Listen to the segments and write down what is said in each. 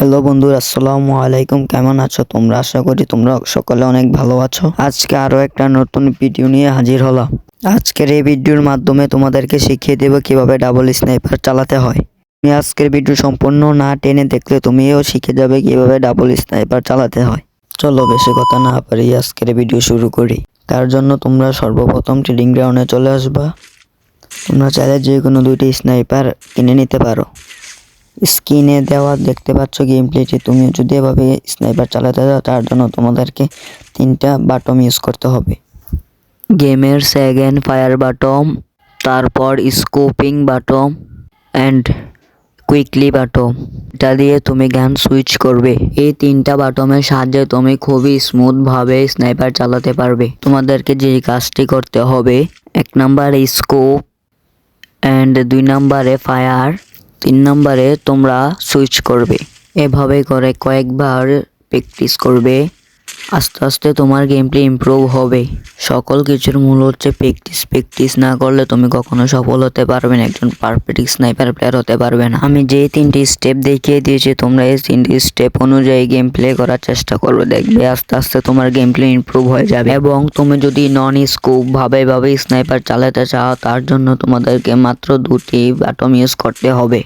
Hello বন্ধুরা, আসসালামু আলাইকুম। কেমন আছো তোমরা? আশা করি তোমরা সকলে অনেক ভালো আছো। আজকে আরো একটা নতুন ভিডিও নিয়ে হাজির হলাম। আজকের এই ভিডিওর মাধ্যমে তোমাদেরকে শিখিয়ে দেব কিভাবে ডাবল স্নাইপার চালাতে হয়। তুমি আজকের ভিডিও সম্পূর্ণ না টেনে দেখলে তুমিও শিখে যাবে কিভাবে ডাবল স্নাইপার চালাতে হয়। চলো বেশি কথা না পারি আজকের ভিডিও শুরু করি। তার জন্য তোমরা সর্বপ্রথম ট্রেডিং গ্রাউন্ডে চলে আসবা। তোমরা চাইলে যে কোনো দুইটি স্নাইপার কিনে নিতে পারো। স্ক্রিনে দেওয়া দেখতে পাচ্ছ গেম প্লেটি। তুমি যদি এভাবে স্নাইপার চালাতে চাও তার জন্য তোমাদেরকে তিনটা বাটন ইউজ করতে হবে। গেমের সেকেন্ড ফায়ার বাটন, তারপর scoping button and quickly button. এটা দিয়ে তুমি গান সুইচ করবে। এই তিনটা বাটনের সাহায্যে তুমি খুবই স্মুথভাবে স্নাইপার চালাতে পারবে। তোমাদেরকে যে কাজটি করতে হবে, 1 নম্বরে স্কোপ অ্যান্ড 2 নম্বরে ফায়ার, 3 নম্বরে তোমরা সুইচ করবে। এভাবে করে কয়েকবার প্র্যাকটিস করবে। আস্তে আস্তে তোমার গেম প্লে ইমপ্রুভ হবে। সকল কিছুর মূল হচ্ছে প্র্যাকটিস না করলে তুমি কখনো সফল হতে পারবে না, একজন পারফেক্ট স্নাইপার প্লেয়ার হতে পারবে না। আমি যে 3টি স্টেপ দেখিয়ে দিয়েছি, তোমরা এই 3টি স্টেপ অনুযায়ী গেম প্লে করার চেষ্টা করবে। দেখবে আস্তে আস্তে তোমার গেম প্লে ইমপ্রুভ হয়ে যাবে। এবং তুমি যদি নন স্কোপ ভাবে স্নাইপার চালাতে চাও, তার জন্য তোমাদেরকে মাত্র 2টি বাটন ইউজ করতে হবে।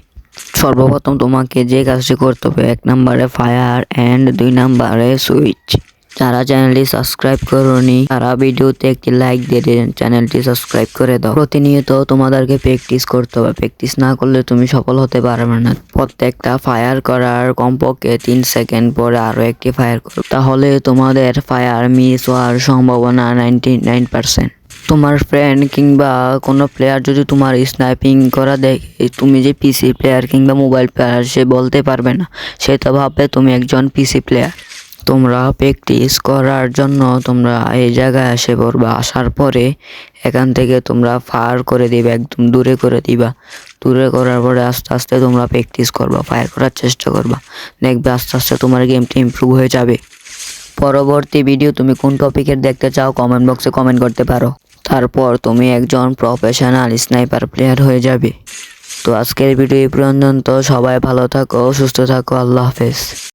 সর্বপ্রথম তোমাকে যে কাজটি করতে হবে, 1 নম্বরে ফায়ার অ্যান্ড 2 নম্বরে সুইচ। যারা চ্যানেলটি সাবস্ক্রাইব করোনি তারা ভিডিওতে একটি লাইক দিয়ে চ্যানেলটি সাবস্ক্রাইব করে দাও। প্রতিনিয়ত তোমাদেরকে প্র্যাকটিস করতে হবে। প্র্যাকটিস না করলে তুমি সফল হতে পারবে না। প্রত্যেকটা ফায়ার করার কমপক্ষে 3 সেকেন্ড পরে আরো একটি ফায়ার করো, তাহলে তোমাদের ফায়ার মিস হওয়ার সম্ভাবনা 99%। তোমার ফ্রেন্ড কিংবা কোনো প্লেয়ার যদি তোমার স্নাইপিং করা দেখে, তুমি যে পিসি প্লেয়ার কিংবা মোবাইল প্লেয়ার, সে বলতে পারবে না, সে তো ভাববে তুমি একজন পিসি প্লেয়ার। তোমরা প্র্যাকটিস করার জন্য তোমরা এই জায়গায় এসে পড়বা। আসার পরে এখান থেকে তোমরা ফায়ার করে দিবে, একদম দূরে করে দিবা। দূরে করার পরে আস্তে আস্তে তোমরা প্র্যাকটিস করবা, ফায়ার করার চেষ্টা করবা। দেখবে আস্তে আস্তে তোমার গেমটি ইমপ্রুভ হয়ে যাবে। পরবর্তী ভিডিও তুমি কোন টপিকের দেখতে চাও কমেন্ট বক্সে কমেন্ট করতে পারো। তারপর তুমি একজন প্রফেশনাল স্নাইপার প্লেয়ার হয়ে যাবে। তো আজকের ভিডিও এই পর্যন্ত। সবাই ভালো থাকো, সুস্থ থাকো। আল্লাহ হাফেজ।